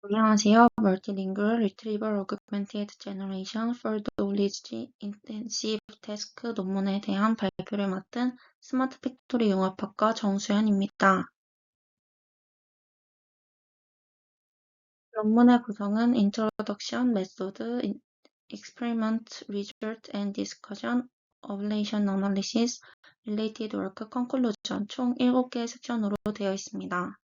안녕하세요. Multilingual Retrieval Augmented Generation for Knowledge Intensive Task 논문에 대한 발표를 맡은 스마트 팩토리 융합학과 정수현입니다. 논문의 구성은 Introduction, Method, Experiment, Result and Discussion, Evaluation Analysis, Related Work, Conclusion 총 7개의 섹션으로 되어 있습니다.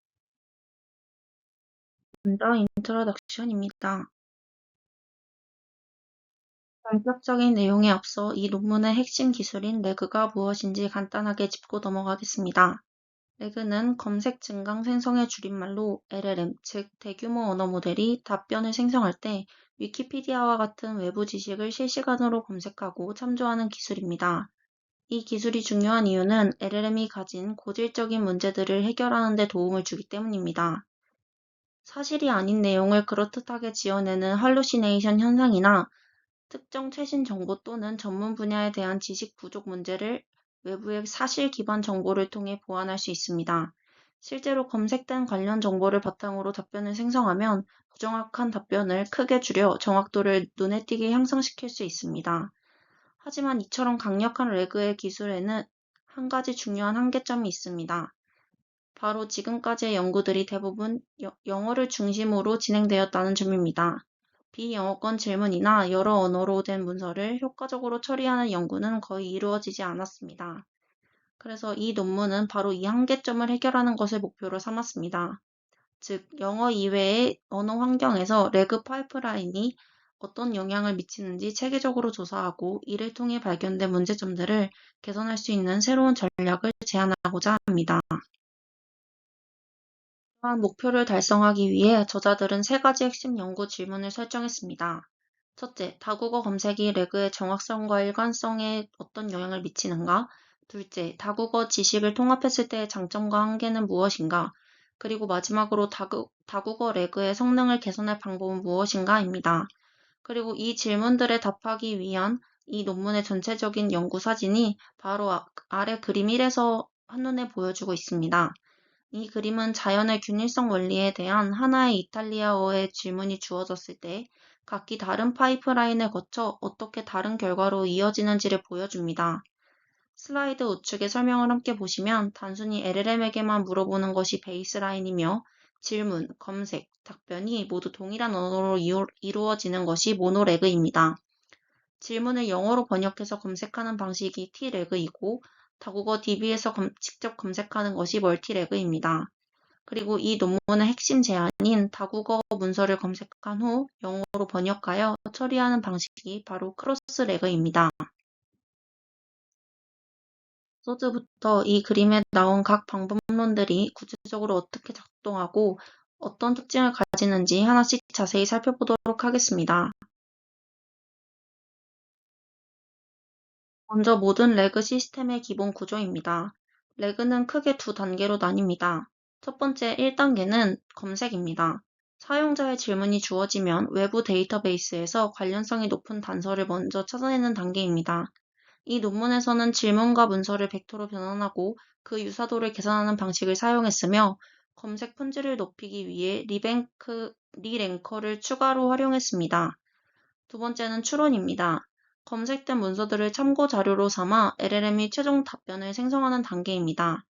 먼저 Introduction입니다. 본격적인 내용에 앞서 이 논문의 핵심 기술인 레그가 무엇인지 간단하게 짚고 넘어가겠습니다. 레그는 검색 증강 생성의 줄임말로 LLM, 즉 대규모 언어 모델이 답변을 생성할 때 위키피디아와 같은 외부 지식을 실시간으로 검색하고 참조하는 기술입니다. 이 기술이 중요한 이유는 LLM이 가진 고질적인 문제들을 해결하는 데 도움을 주기 때문입니다. 사실이 아닌 내용을 그럴듯하게 지어내는 할루시네이션 현상이나 특정 최신 정보 또는 전문 분야에 대한 지식 부족 문제를 외부의 사실 기반 정보를 통해 보완할 수 있습니다. 실제로 검색된 관련 정보를 바탕으로 답변을 생성하면 부정확한 답변을 크게 줄여 정확도를 눈에 띄게 향상시킬 수 있습니다. 하지만 이처럼 강력한 레그의 기술에는 한 가지 중요한 한계점이 있습니다. 바로 지금까지의 연구들이 대부분 영어를 중심으로 진행되었다는 점입니다. 비영어권 질문이나 여러 언어로 된 문서를 효과적으로 처리하는 연구는 거의 이루어지지 않았습니다. 그래서 이 논문은 바로 이 한계점을 해결하는 것을 목표로 삼았습니다. 즉, 영어 이외의 언어 환경에서 레그 파이프라인이 어떤 영향을 미치는지 체계적으로 조사하고 이를 통해 발견된 문제점들을 개선할 수 있는 새로운 전략을 제안하고자 합니다. 이러한 목표를 달성하기 위해 저자들은 세 가지 핵심 연구 질문을 설정했습니다. 첫째, 다국어 검색이 레그의 정확성과 일관성에 어떤 영향을 미치는가? 둘째, 다국어 지식을 통합했을 때의 장점과 한계는 무엇인가? 그리고 마지막으로 다국어 레그의 성능을 개선할 방법은 무엇인가?입니다. 그리고 이 질문들에 답하기 위한 이 논문의 전체적인 연구 사진이 바로 아래 그림 1에서 한눈에 보여주고 있습니다. 이 그림은 자연의 균일성 원리에 대한 하나의 이탈리아어의 질문이 주어졌을 때 각기 다른 파이프라인을 거쳐 어떻게 다른 결과로 이어지는지를 보여줍니다. 슬라이드 우측의 설명을 함께 보시면 단순히 LLM에게만 물어보는 것이 베이스라인이며 질문, 검색, 답변이 모두 동일한 언어로 이루어지는 것이 모노레그입니다. 질문을 영어로 번역해서 검색하는 방식이 T레그이고 다국어 DB에서 직접 검색하는 것이 멀티레그입니다. 그리고 이 논문의 핵심 제안인 다국어 문서를 검색한 후 영어로 번역하여 처리하는 방식이 바로 크로스레그입니다. 소스부터 이 그림에 나온 각 방법론들이 구체적으로 어떻게 작동하고 어떤 특징을 가지는지 하나씩 자세히 살펴보도록 하겠습니다. 먼저 모든 레그 시스템의 기본 구조입니다. 레그는 크게 두 단계로 나뉩니다. 첫 번째 1단계는 검색입니다. 사용자의 질문이 주어지면 외부 데이터베이스에서 관련성이 높은 단서를 먼저 찾아내는 단계입니다. 이 논문에서는 질문과 문서를 벡터로 변환하고 그 유사도를 계산하는 방식을 사용했으며 검색 품질을 높이기 위해 리랭커를 추가로 활용했습니다. 두 번째는 추론입니다. 검색된 문서들을 참고 자료로 삼아 LLM이 최종 답변을 생성하는 단계입니다.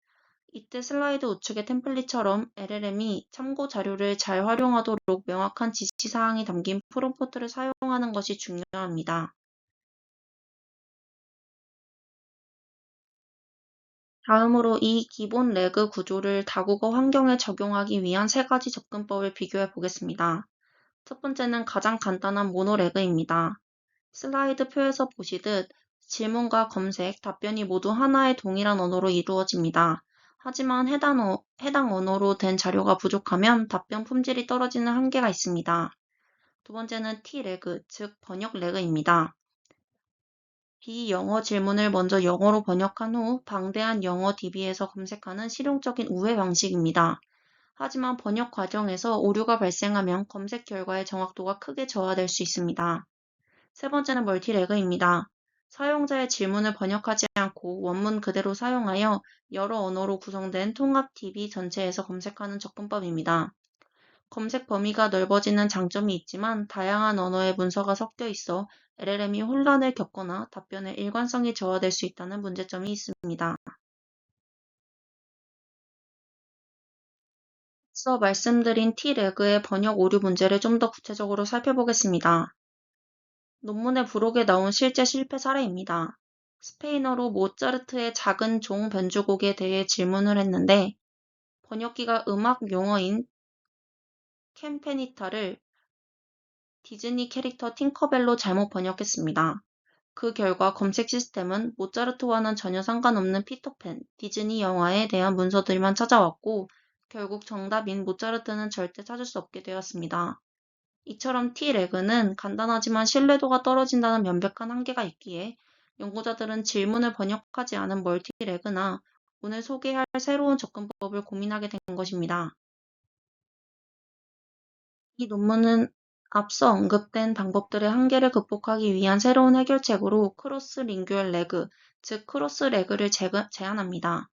이때 슬라이드 우측의 템플릿처럼 LLM이 참고 자료를 잘 활용하도록 명확한 지시사항이 담긴 프롬프트를 사용하는 것이 중요합니다. 다음으로 이 기본 레그 구조를 다국어 환경에 적용하기 위한 세 가지 접근법을 비교해 보겠습니다. 첫 번째는 가장 간단한 모노레그입니다. 슬라이드 표에서 보시듯 질문과 검색, 답변이 모두 하나의 동일한 언어로 이루어집니다. 하지만 해당 언어로 된 자료가 부족하면 답변 품질이 떨어지는 한계가 있습니다. 두 번째는 T레그, 즉 번역 레그입니다. 비영어 질문을 먼저 영어로 번역한 후 방대한 영어 DB에서 검색하는 실용적인 우회 방식입니다. 하지만 번역 과정에서 오류가 발생하면 검색 결과의 정확도가 크게 저하될 수 있습니다. 세 번째는 멀티레그입니다. 사용자의 질문을 번역하지 않고 원문 그대로 사용하여 여러 언어로 구성된 통합 DB 전체에서 검색하는 접근법입니다. 검색 범위가 넓어지는 장점이 있지만 다양한 언어의 문서가 섞여 있어 LLM이 혼란을 겪거나 답변의 일관성이 저하될 수 있다는 문제점이 있습니다. 앞서 말씀드린 T래그의 번역 오류 문제를 좀 더 구체적으로 살펴보겠습니다. 논문의 부록에 나온 실제 실패 사례입니다. 스페인어로 모차르트의 작은 종 변주곡에 대해 질문을 했는데 번역기가 음악 용어인 캠페니타를 디즈니 캐릭터 팅커벨로 잘못 번역했습니다. 그 결과 검색 시스템은 모차르트와는 전혀 상관없는 피터팬, 디즈니 영화에 대한 문서들만 찾아왔고 결국 정답인 모차르트는 절대 찾을 수 없게 되었습니다. 이처럼 T래그는 간단하지만 신뢰도가 떨어진다는 명백한 한계가 있기에 연구자들은 질문을 번역하지 않은 멀티래그나 오늘 소개할 새로운 접근법을 고민하게 된 것입니다. 이 논문은 앞서 언급된 방법들의 한계를 극복하기 위한 새로운 해결책으로 크로스 링규얼 레그, 즉 크로스 레그를 제안합니다.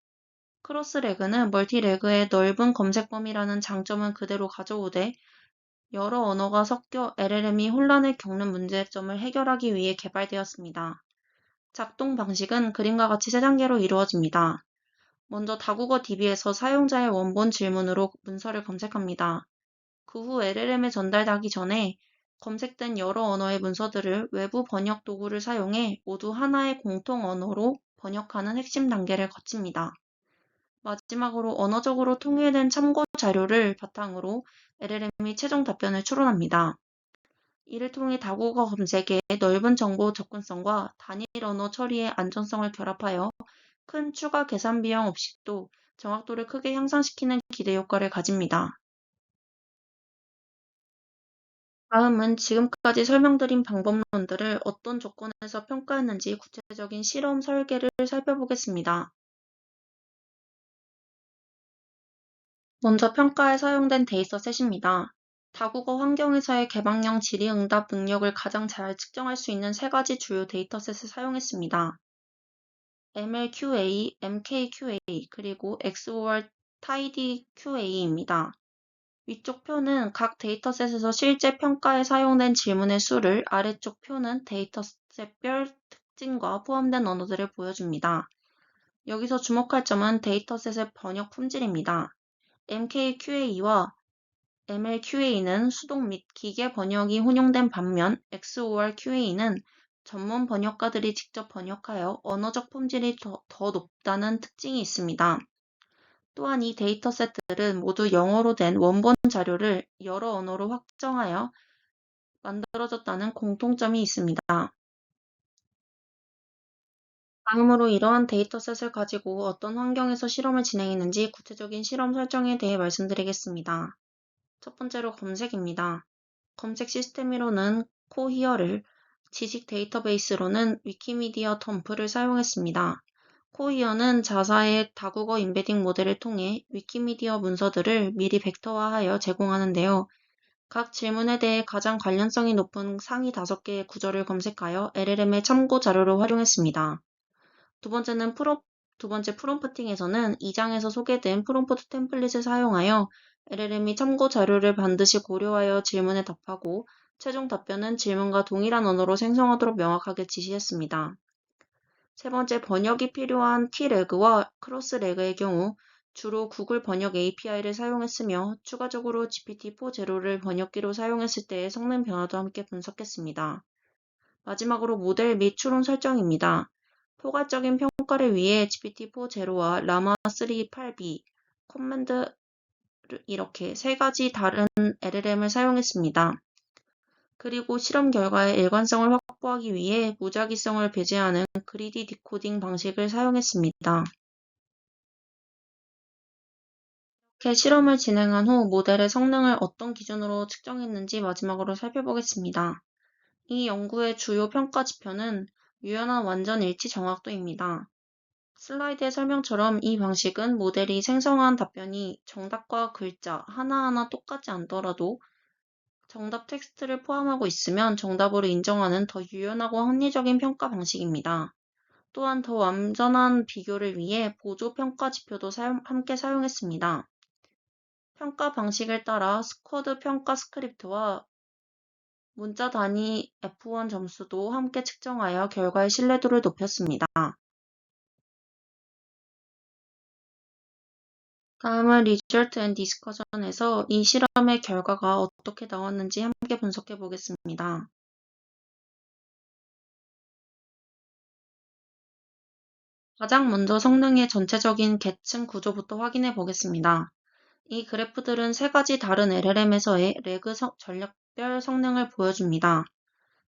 크로스 레그는 멀티 레그의 넓은 검색 범위라는 장점은 그대로 가져오되 여러 언어가 섞여 LLM이 혼란을 겪는 문제점을 해결하기 위해 개발되었습니다. 작동 방식은 그림과 같이 세 단계로 이루어집니다. 먼저 다국어 DB에서 사용자의 원본 질문으로 문서를 검색합니다. 그 후 LLM에 전달하기 전에 검색된 여러 언어의 문서들을 외부 번역 도구를 사용해 모두 하나의 공통 언어로 번역하는 핵심 단계를 거칩니다. 마지막으로 언어적으로 통일된 참고 자료를 바탕으로 LLM이 최종 답변을 추론합니다. 이를 통해 다국어 검색의 넓은 정보 접근성과 단일 언어 처리의 안전성을 결합하여 큰 추가 계산 비용 없이도 정확도를 크게 향상시키는 기대 효과를 가집니다. 다음은 지금까지 설명드린 방법론들을 어떤 조건에서 평가했는지 구체적인 실험 설계를 살펴보겠습니다. 먼저 평가에 사용된 데이터셋입니다. 다국어 환경에서의 개방형 질의응답 능력을 가장 잘 측정할 수 있는 세 가지 주요 데이터셋을 사용했습니다. MLQA, MKQA, 그리고 XOR TidyQA입니다. 위쪽 표는 각 데이터셋에서 실제 평가에 사용된 질문의 수를, 아래쪽 표는 데이터셋별 특징과 포함된 언어들을 보여줍니다. 여기서 주목할 점은 데이터셋의 번역 품질입니다. MKQA와 MLQA는 수동 및 기계 번역이 혼용된 반면 XORQA는 전문 번역가들이 직접 번역하여 언어적 품질이 더 높다는 특징이 있습니다. 또한 이 데이터셋들은 모두 영어로 된 원본 자료를 여러 언어로 확정하여 만들어졌다는 공통점이 있습니다. 다음으로 이러한 데이터셋을 가지고 어떤 환경에서 실험을 진행했는지 구체적인 실험 설정에 대해 말씀드리겠습니다. 첫 번째로 검색입니다. 검색 시스템으로는 코히어를, 지식 데이터베이스로는 위키미디어 덤프를 사용했습니다. 코히어는 자사의 다국어 임베딩 모델을 통해 위키미디어 문서들을 미리 벡터화하여 제공하는데요. 각 질문에 대해 가장 관련성이 높은 상위 5개의 구절을 검색하여 LLM의 참고 자료로 활용했습니다. 두 번째 프롬프팅에서는 2장에서 소개된 프롬프트 템플릿을 사용하여 LLM이 참고 자료를 반드시 고려하여 질문에 답하고 최종 답변은 질문과 동일한 언어로 생성하도록 명확하게 지시했습니다. 세 번째, 번역이 필요한 T래그와 크로스래그의 경우 주로 구글 번역 API를 사용했으며 추가적으로 GPT-4 제로를 번역기로 사용했을 때의 성능 변화도 함께 분석했습니다. 마지막으로 모델 및 추론 설정입니다. 포괄적인 평가를 위해 GPT-4 제로와 라마3 8B, 커맨드 이렇게 세 가지 다른 LLM을 사용했습니다. 그리고 실험 결과의 일관성을 확보하기 위해 무작위성을 배제하는 그리디 디코딩 방식을 사용했습니다. 이렇게 실험을 진행한 후 모델의 성능을 어떤 기준으로 측정했는지 마지막으로 살펴보겠습니다. 이 연구의 주요 평가 지표는 유연한 완전 일치 정확도입니다. 슬라이드의 설명처럼 이 방식은 모델이 생성한 답변이 정답과 글자 하나하나 똑같지 않더라도 정답 텍스트를 포함하고 있으면 정답으로 인정하는 더 유연하고 합리적인 평가 방식입니다. 또한 더 완전한 비교를 위해 보조 평가 지표도 함께 사용했습니다. 평가 방식을 따라 스쿼드 평가 스크립트와 문자 단위 F1 점수도 함께 측정하여 결과의 신뢰도를 높였습니다. 다음은 리절트 앤 디스커션에서 이 실험의 결과가 어떻게 나왔는지 함께 분석해 보겠습니다. 가장 먼저 성능의 전체적인 계층 구조부터 확인해 보겠습니다. 이 그래프들은 세 가지 다른 LLM에서의 레그 전략별 성능을 보여줍니다.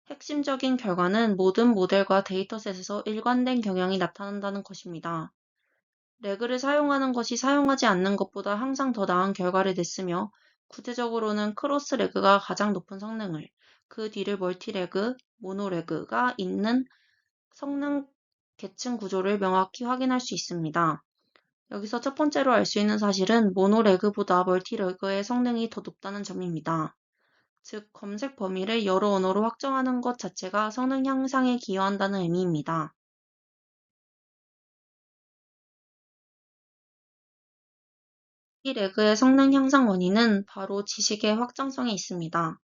핵심적인 결과는 모든 모델과 데이터셋에서 일관된 경향이 나타난다는 것입니다. 레그를 사용하는 것이 사용하지 않는 것보다 항상 더 나은 결과를 냈으며, 구체적으로는 크로스 레그가 가장 높은 성능을, 그 뒤를 멀티 레그, 모노 레그가 있는 성능 계층 구조를 명확히 확인할 수 있습니다. 여기서 첫 번째로 알 수 있는 사실은 모노 레그보다 멀티 레그의 성능이 더 높다는 점입니다. 즉, 검색 범위를 여러 언어로 확정하는 것 자체가 성능 향상에 기여한다는 의미입니다. 이 레그의 성능 향상 원인은 바로 지식의 확장성에 있습니다.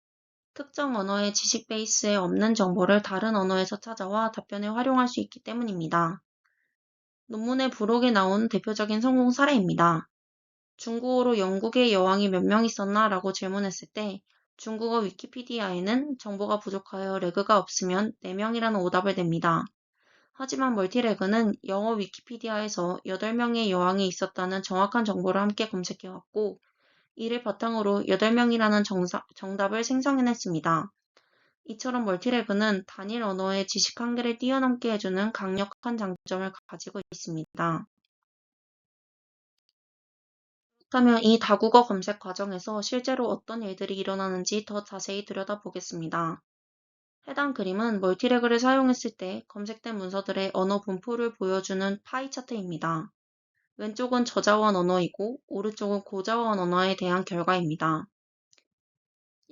특정 언어의 지식 베이스에 없는 정보를 다른 언어에서 찾아와 답변에 활용할 수 있기 때문입니다. 논문의 부록에 나온 대표적인 성공 사례입니다. 중국어로 영국의 여왕이 몇 명 있었나? 라고 질문했을 때 중국어 위키피디아에는 정보가 부족하여 레그가 없으면 4명이라는 오답을 냅니다. 하지만 멀티레그는 영어 위키피디아에서 8명의 여왕이 있었다는 정확한 정보를 함께 검색해왔고, 이를 바탕으로 8명이라는 정답을 생성해냈습니다. 이처럼 멀티레그는 단일 언어의 지식 한계를 뛰어넘게 해주는 강력한 장점을 가지고 있습니다. 그렇다면 이 다국어 검색 과정에서 실제로 어떤 일들이 일어나는지 더 자세히 들여다보겠습니다. 해당 그림은 멀티레그를 사용했을 때 검색된 문서들의 언어 분포를 보여주는 파이 차트입니다. 왼쪽은 저자원 언어이고 오른쪽은 고자원 언어에 대한 결과입니다.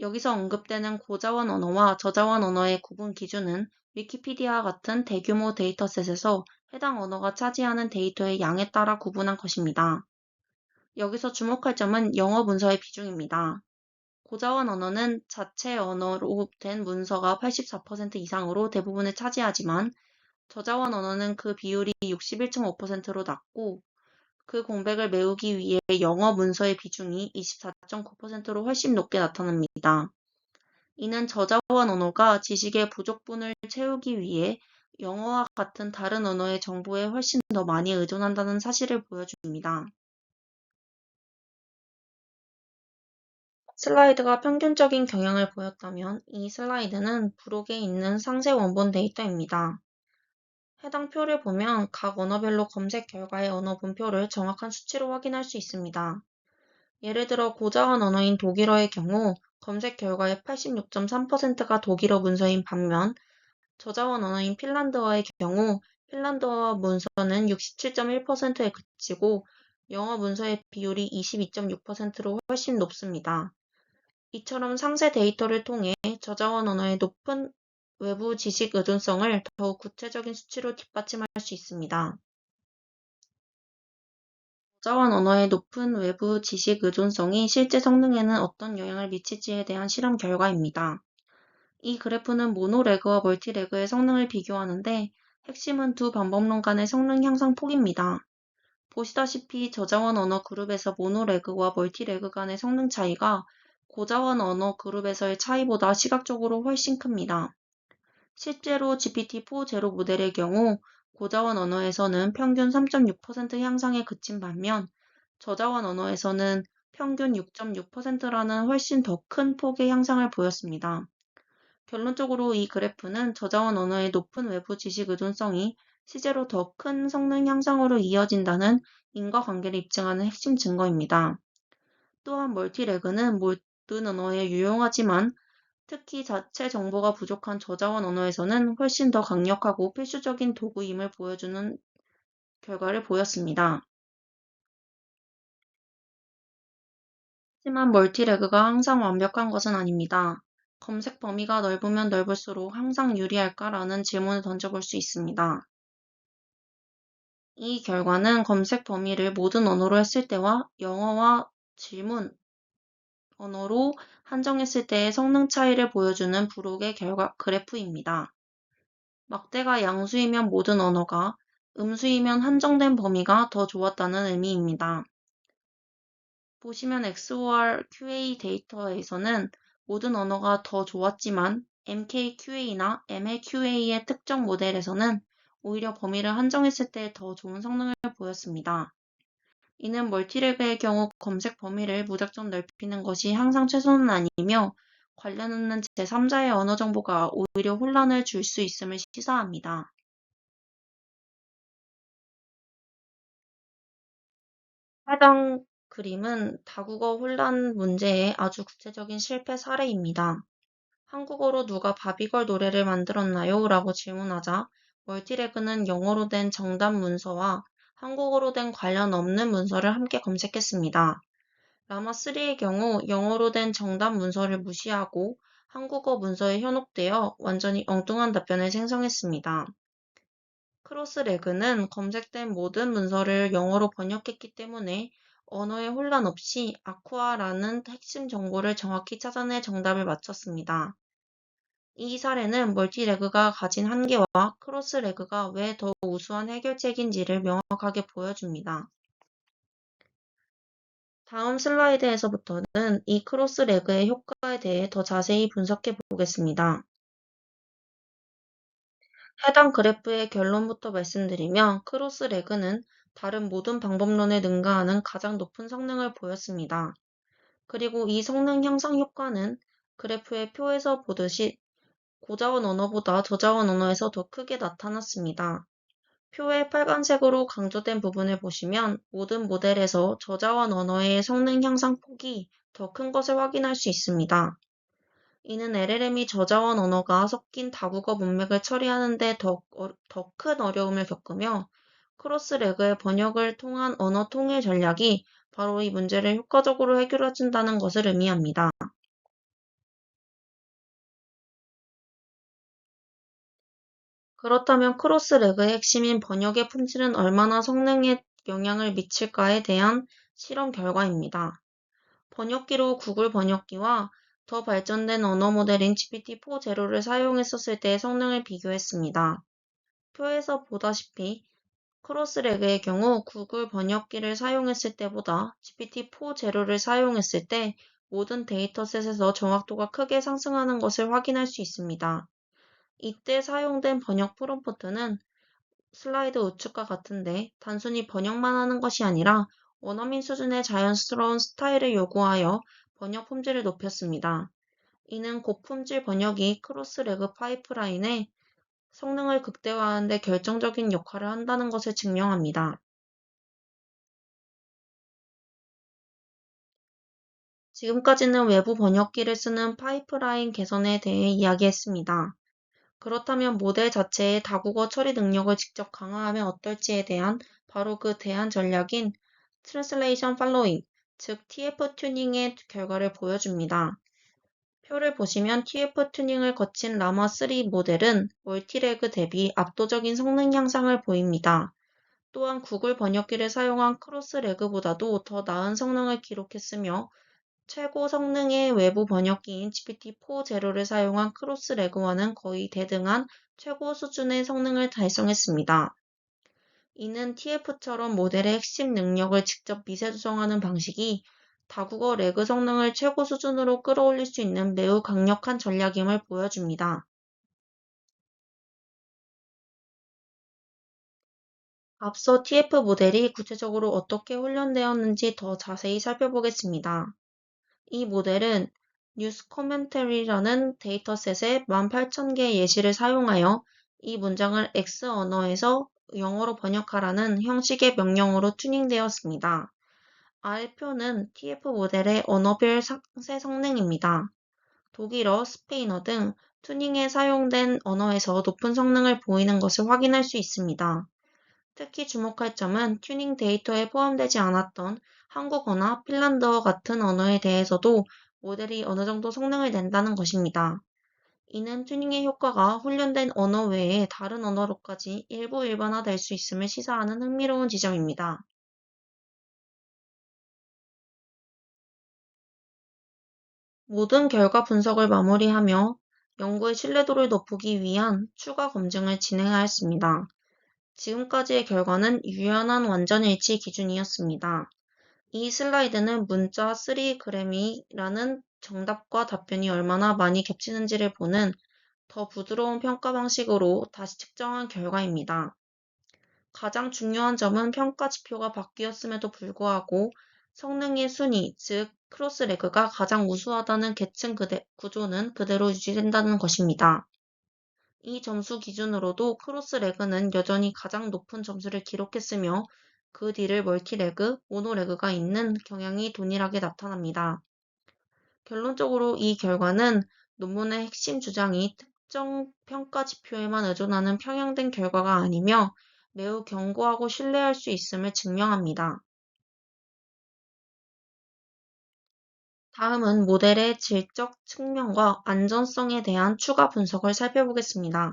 여기서 언급되는 고자원 언어와 저자원 언어의 구분 기준은 위키피디아와 같은 대규모 데이터셋에서 해당 언어가 차지하는 데이터의 양에 따라 구분한 것입니다. 여기서 주목할 점은 영어 문서의 비중입니다. 고자원 언어는 자체 언어로 된 문서가 84% 이상으로 대부분을 차지하지만, 저자원 언어는 그 비율이 61.5%로 낮고, 그 공백을 메우기 위해 영어 문서의 비중이 24.9%로 훨씬 높게 나타납니다. 이는 저자원 언어가 지식의 부족분을 채우기 위해 영어와 같은 다른 언어의 정보에 훨씬 더 많이 의존한다는 사실을 보여줍니다. 슬라이드가 평균적인 경향을 보였다면, 이 슬라이드는 부록에 있는 상세 원본 데이터입니다. 해당 표를 보면 각 언어별로 검색 결과의 언어 분표를 정확한 수치로 확인할 수 있습니다. 예를 들어 고자원 언어인 독일어의 경우 검색 결과의 86.3%가 독일어 문서인 반면, 저자원 언어인 핀란드어의 경우 핀란드어 문서는 67.1%에 그치고 영어 문서의 비율이 22.6%로 훨씬 높습니다. 이처럼 상세 데이터를 통해 저자원 언어의 높은 외부 지식 의존성을 더욱 구체적인 수치로 뒷받침할 수 있습니다. 저자원 언어의 높은 외부 지식 의존성이 실제 성능에는 어떤 영향을 미칠지에 대한 실험 결과입니다. 이 그래프는 모노레그와 멀티레그의 성능을 비교하는데, 핵심은 두 방법론 간의 성능 향상 폭입니다. 보시다시피 저자원 언어 그룹에서 모노레그와 멀티레그 간의 성능 차이가 고자원 언어 그룹에서의 차이보다 시각적으로 훨씬 큽니다. 실제로 GPT-4 제로 모델의 경우 고자원 언어에서는 평균 3.6% 향상에 그친 반면, 저자원 언어에서는 평균 6.6%라는 훨씬 더 큰 폭의 향상을 보였습니다. 결론적으로 이 그래프는 저자원 언어의 높은 외부 지식 의존성이 실제로 더 큰 성능 향상으로 이어진다는 인과관계를 입증하는 핵심 증거입니다. 또한 멀티레그는 모든 언어에 유용하지만, 특히 자체 정보가 부족한 저자원 언어에서는 훨씬 더 강력하고 필수적인 도구임을 보여주는 결과를 보였습니다. 하지만 멀티레그가 항상 완벽한 것은 아닙니다. 검색 범위가 넓으면 넓을수록 항상 유리할까라는 질문을 던져볼 수 있습니다. 이 결과는 검색 범위를 모든 언어로 했을 때와 영어와 질문, 언어로 한정했을 때의 성능 차이를 보여주는 부록의 결과 그래프입니다. 막대가 양수이면 모든 언어가, 음수이면 한정된 범위가 더 좋았다는 의미입니다. 보시면 XOR QA 데이터에서는 모든 언어가 더 좋았지만 MKQA나 MLQA의 특정 모델에서는 오히려 범위를 한정했을 때 더 좋은 성능을 보였습니다. 이는 멀티레그의 경우 검색 범위를 무작정 넓히는 것이 항상 최선은 아니며 관련 없는 제3자의 언어 정보가 오히려 혼란을 줄 수 있음을 시사합니다. 해당 그림은 다국어 혼란 문제의 아주 구체적인 실패 사례입니다. 한국어로 누가 바비걸 노래를 만들었나요? 라고 질문하자 멀티레그는 영어로 된 정답 문서와 한국어로 된 관련 없는 문서를 함께 검색했습니다. 라마3의 경우 영어로 된 정답 문서를 무시하고 한국어 문서에 현혹되어 완전히 엉뚱한 답변을 생성했습니다. 크로스레그는 검색된 모든 문서를 영어로 번역했기 때문에 언어의 혼란 없이 아쿠아라는 핵심 정보를 정확히 찾아내 정답을 맞췄습니다. 이 사례는 멀티레그가 가진 한계와 크로스레그가 왜 더 우수한 해결책인지를 명확하게 보여줍니다. 다음 슬라이드에서부터는 이 크로스레그의 효과에 대해 더 자세히 분석해 보겠습니다. 해당 그래프의 결론부터 말씀드리면 크로스레그는 다른 모든 방법론에 능가하는 가장 높은 성능을 보였습니다. 그리고 이 성능 향상 효과는 그래프의 표에서 보듯이 고자원 언어보다 저자원 언어에서 더 크게 나타났습니다. 표의 빨간색으로 강조된 부분을 보시면 모든 모델에서 저자원 언어의 성능 향상 폭이 더 큰 것을 확인할 수 있습니다. 이는 LLM이 저자원 언어가 섞인 다국어 문맥을 처리하는 데 더 큰 어려움을 겪으며 크로스레그의 번역을 통한 언어 통일 전략이 바로 이 문제를 효과적으로 해결해준다는 것을 의미합니다. 그렇다면 크로스레그의 핵심인 번역의 품질은 얼마나 성능에 영향을 미칠까에 대한 실험 결과입니다. 번역기로 구글 번역기와 더 발전된 언어 모델인 GPT-4 제로를 사용했었을 때의 성능을 비교했습니다. 표에서 보다시피 크로스레그의 경우 구글 번역기를 사용했을 때보다 GPT-4 제로를 사용했을 때 모든 데이터셋에서 정확도가 크게 상승하는 것을 확인할 수 있습니다. 이때 사용된 번역 프롬프트는 슬라이드 우측과 같은데 단순히 번역만 하는 것이 아니라 원어민 수준의 자연스러운 스타일을 요구하여 번역 품질을 높였습니다. 이는 고품질 번역이 크로스레그 파이프라인의 성능을 극대화하는 데 결정적인 역할을 한다는 것을 증명합니다. 지금까지는 외부 번역기를 쓰는 파이프라인 개선에 대해 이야기했습니다. 그렇다면 모델 자체의 다국어 처리 능력을 직접 강화하면 어떨지에 대한 바로 그 대안 전략인 Translation Following, 즉 TF 튜닝의 결과를 보여줍니다. 표를 보시면 TF 튜닝을 거친 라마3 모델은 멀티레그 대비 압도적인 성능 향상을 보입니다. 또한 구글 번역기를 사용한 크로스레그보다도 더 나은 성능을 기록했으며 최고 성능의 외부 번역기인 GPT-4 제로를 사용한 크로스레그와는 거의 대등한 최고 수준의 성능을 달성했습니다. 이는 TF처럼 모델의 핵심 능력을 직접 미세 조정하는 방식이 다국어 레그 성능을 최고 수준으로 끌어올릴 수 있는 매우 강력한 전략임을 보여줍니다. 앞서 TF 모델이 구체적으로 어떻게 훈련되었는지 더 자세히 살펴보겠습니다. 이 모델은 뉴스 코멘터리라는 데이터셋의 18,000개 예시를 사용하여 이 문장을 X 언어에서 영어로 번역하라는 형식의 명령어로 튜닝되었습니다. R표는 TF 모델의 언어별 상세 성능입니다. 독일어, 스페인어 등 튜닝에 사용된 언어에서 높은 성능을 보이는 것을 확인할 수 있습니다. 특히 주목할 점은 튜닝 데이터에 포함되지 않았던 한국어나 핀란드어 같은 언어에 대해서도 모델이 어느 정도 성능을 낸다는 것입니다. 이는 튜닝의 효과가 훈련된 언어 외에 다른 언어로까지 일부 일반화될 수 있음을 시사하는 흥미로운 지점입니다. 모든 결과 분석을 마무리하며 연구의 신뢰도를 높이기 위한 추가 검증을 진행하였습니다. 지금까지의 결과는 유연한 완전일치 기준이었습니다. 이 슬라이드는 문자 3g이라는 정답과 답변이 얼마나 많이 겹치는지를 보는 더 부드러운 평가 방식으로 다시 측정한 결과입니다. 가장 중요한 점은 평가 지표가 바뀌었음에도 불구하고 성능의 순위, 즉 크로스레그가 가장 우수하다는 계층 구조는 그대로 유지된다는 것입니다. 이 점수 기준으로도 크로스레그는 여전히 가장 높은 점수를 기록했으며 그 뒤를 멀티레그, 모노레그가 있는 경향이 동일하게 나타납니다. 결론적으로 이 결과는 논문의 핵심 주장이 특정 평가 지표에만 의존하는 편향된 결과가 아니며 매우 견고하고 신뢰할 수 있음을 증명합니다. 다음은 모델의 질적 측면과 안전성에 대한 추가 분석을 살펴보겠습니다.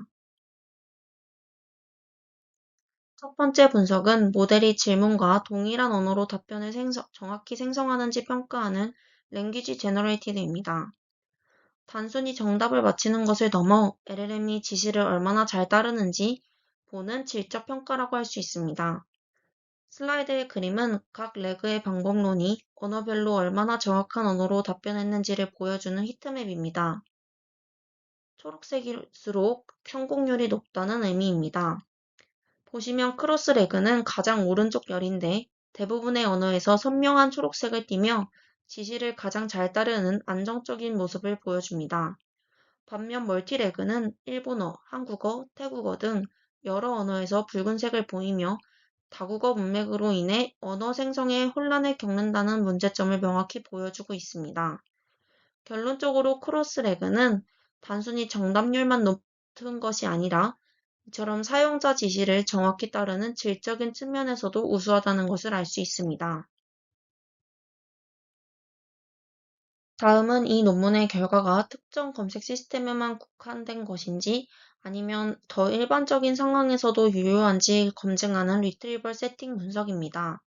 첫 번째 분석은 모델이 질문과 동일한 언어로 답변을 정확히 생성하는지 평가하는 랭귀지 제너레이티드입니다. 단순히 정답을 맞히는 것을 넘어 LLM이 지시를 얼마나 잘 따르는지 보는 질적 평가라고 할 수 있습니다. 슬라이드의 그림은 각 레그의 방법론이 언어별로 얼마나 정확한 언어로 답변했는지를 보여주는 히트맵입니다. 초록색일수록 성공률이 높다는 의미입니다. 보시면 크로스 레그는 가장 오른쪽 열인데 대부분의 언어에서 선명한 초록색을 띠며 지시를 가장 잘 따르는 안정적인 모습을 보여줍니다. 반면 멀티레그는 일본어, 한국어, 태국어 등 여러 언어에서 붉은색을 보이며 다국어 문맥으로 인해 언어 생성에 혼란을 겪는다는 문제점을 명확히 보여주고 있습니다. 결론적으로 크로스레그는 단순히 정답률만 높은 것이 아니라 이처럼 사용자 지시를 정확히 따르는 질적인 측면에서도 우수하다는 것을 알 수 있습니다. 다음은 이 논문의 결과가 특정 검색 시스템에만 국한된 것인지 아니면 더 일반적인 상황에서도 유효한지 검증하는 리트리버 세팅 분석입니다.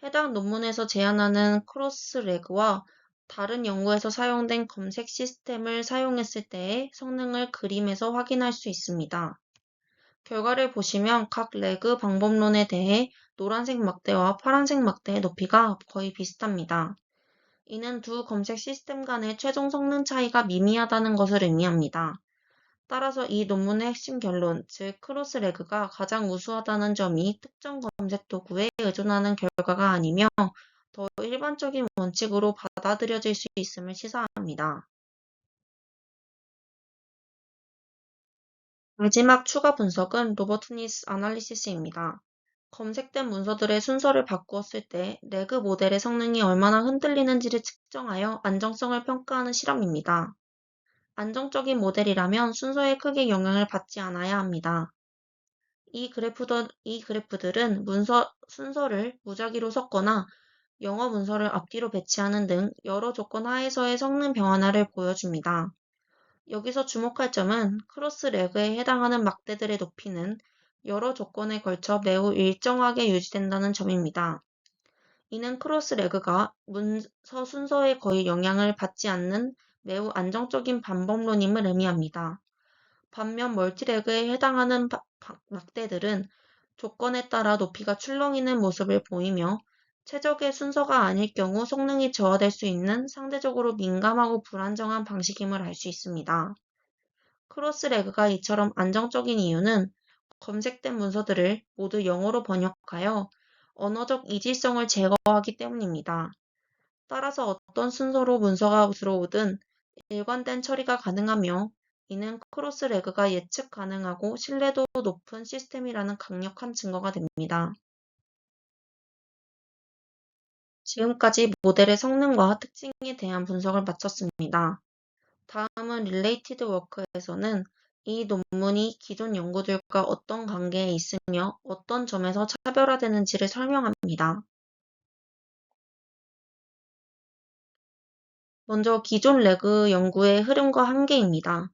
해당 논문에서 제안하는 크로스레그와 다른 연구에서 사용된 검색 시스템을 사용했을 때의 성능을 그림에서 확인할 수 있습니다. 결과를 보시면 각 레그 방법론에 대해 노란색 막대와 파란색 막대의 높이가 거의 비슷합니다. 이는 두 검색 시스템 간의 최종 성능 차이가 미미하다는 것을 의미합니다. 따라서 이 논문의 핵심 결론, 즉 크로스레그가 가장 우수하다는 점이 특정 검색 도구에 의존하는 결과가 아니며 더 일반적인 원칙으로 받아들여질 수 있음을 시사합니다. 마지막 추가 분석은 로버트니스 아날리시스입니다. 검색된 문서들의 순서를 바꾸었을 때 레그 모델의 성능이 얼마나 흔들리는지를 측정하여 안정성을 평가하는 실험입니다. 안정적인 모델이라면 순서에 크게 영향을 받지 않아야 합니다. 이 그래프들은 순서를 무작위로 섞거나 영어 문서를 앞뒤로 배치하는 등 여러 조건 하에서의 성능 변화를 보여줍니다. 여기서 주목할 점은 크로스 레그에 해당하는 막대들의 높이는 여러 조건에 걸쳐 매우 일정하게 유지된다는 점입니다. 이는 크로스 레그가 문서 순서에 거의 영향을 받지 않는 매우 안정적인 반복론임을 의미합니다. 반면 멀티레그에 해당하는 막대들은 조건에 따라 높이가 출렁이는 모습을 보이며 최적의 순서가 아닐 경우 성능이 저하될 수 있는 상대적으로 민감하고 불안정한 방식임을 알 수 있습니다. 크로스레그가 이처럼 안정적인 이유는 검색된 문서들을 모두 영어로 번역하여 언어적 이질성을 제거하기 때문입니다. 따라서 어떤 순서로 문서가 들어오든 일관된 처리가 가능하며 이는 크로스레그가 예측 가능하고 신뢰도 높은 시스템이라는 강력한 증거가 됩니다. 지금까지 모델의 성능과 특징에 대한 분석을 마쳤습니다. 다음은 릴레이티드 워크에서는 이 논문이 기존 연구들과 어떤 관계에 있으며 어떤 점에서 차별화되는지를 설명합니다. 먼저 기존 레그 연구의 흐름과 한계입니다.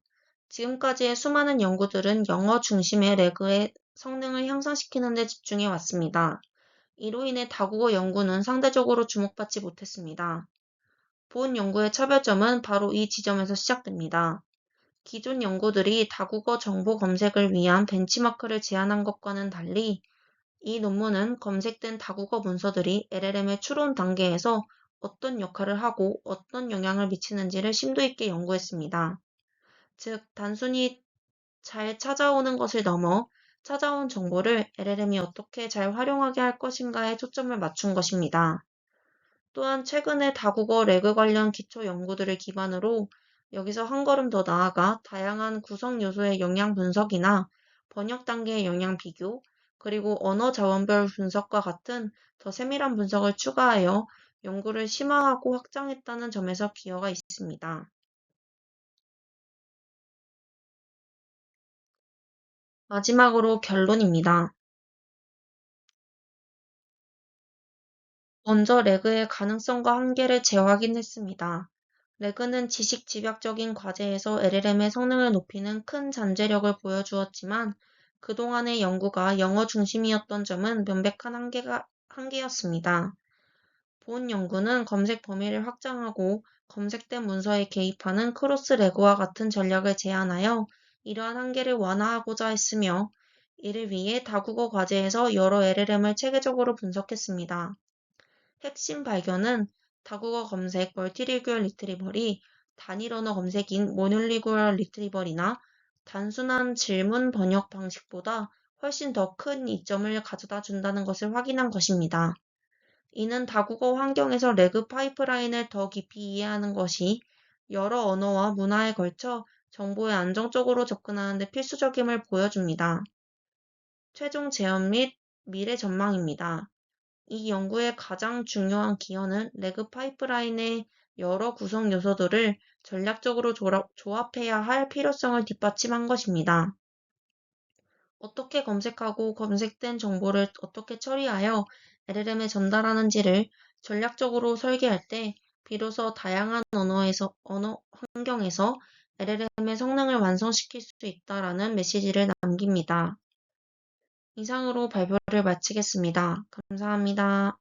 지금까지의 수많은 연구들은 영어 중심의 레그의 성능을 향상시키는 데 집중해 왔습니다. 이로 인해 다국어 연구는 상대적으로 주목받지 못했습니다. 본 연구의 차별점은 바로 이 지점에서 시작됩니다. 기존 연구들이 다국어 정보 검색을 위한 벤치마크를 제안한 것과는 달리 이 논문은 검색된 다국어 문서들이 LLM의 추론 단계에서 어떤 역할을 하고 어떤 영향을 미치는지를 심도 있게 연구했습니다. 즉, 단순히 잘 찾아오는 것을 넘어 찾아온 정보를 LLM이 어떻게 잘 활용하게 할 것인가에 초점을 맞춘 것입니다. 또한 최근의 다국어 레그 관련 기초 연구들을 기반으로 여기서 한 걸음 더 나아가 다양한 구성 요소의 영향 분석이나 번역 단계의 영향 비교, 그리고 언어 자원별 분석과 같은 더 세밀한 분석을 추가하여 연구를 심화하고 확장했다는 점에서 기여가 있습니다. 마지막으로 결론입니다. 먼저 레그의 가능성과 한계를 재확인했습니다. 레그는 지식 집약적인 과제에서 LLM의 성능을 높이는 큰 잠재력을 보여주었지만 그동안의 연구가 영어 중심이었던 점은 명백한 한계였습니다. 본 연구는 검색 범위를 확장하고 검색된 문서에 개입하는 크로스 레그와 같은 전략을 제안하여 이러한 한계를 완화하고자 했으며 이를 위해 다국어 과제에서 여러 LLM을 체계적으로 분석했습니다. 핵심 발견은 다국어 검색 멀티리구얼 리트리버리 단일 언어 검색인 모노리구얼 리트리버리나 단순한 질문 번역 방식보다 훨씬 더 큰 이점을 가져다 준다는 것을 확인한 것입니다. 이는 다국어 환경에서 레그 파이프라인을 더 깊이 이해하는 것이 여러 언어와 문화에 걸쳐 정보에 안정적으로 접근하는 데 필수적임을 보여줍니다. 최종 제언 및 미래 전망입니다. 이 연구의 가장 중요한 기여는 레그 파이프라인의 여러 구성 요소들을 전략적으로 조합해야 할 필요성을 뒷받침한 것입니다. 어떻게 검색하고 검색된 정보를 어떻게 처리하여 LLM에 전달하는지를 전략적으로 설계할 때 비로소 다양한 언어 환경에서 LLM의 성능을 완성시킬 수 있다라는 메시지를 남깁니다. 이상으로 발표를 마치겠습니다. 감사합니다.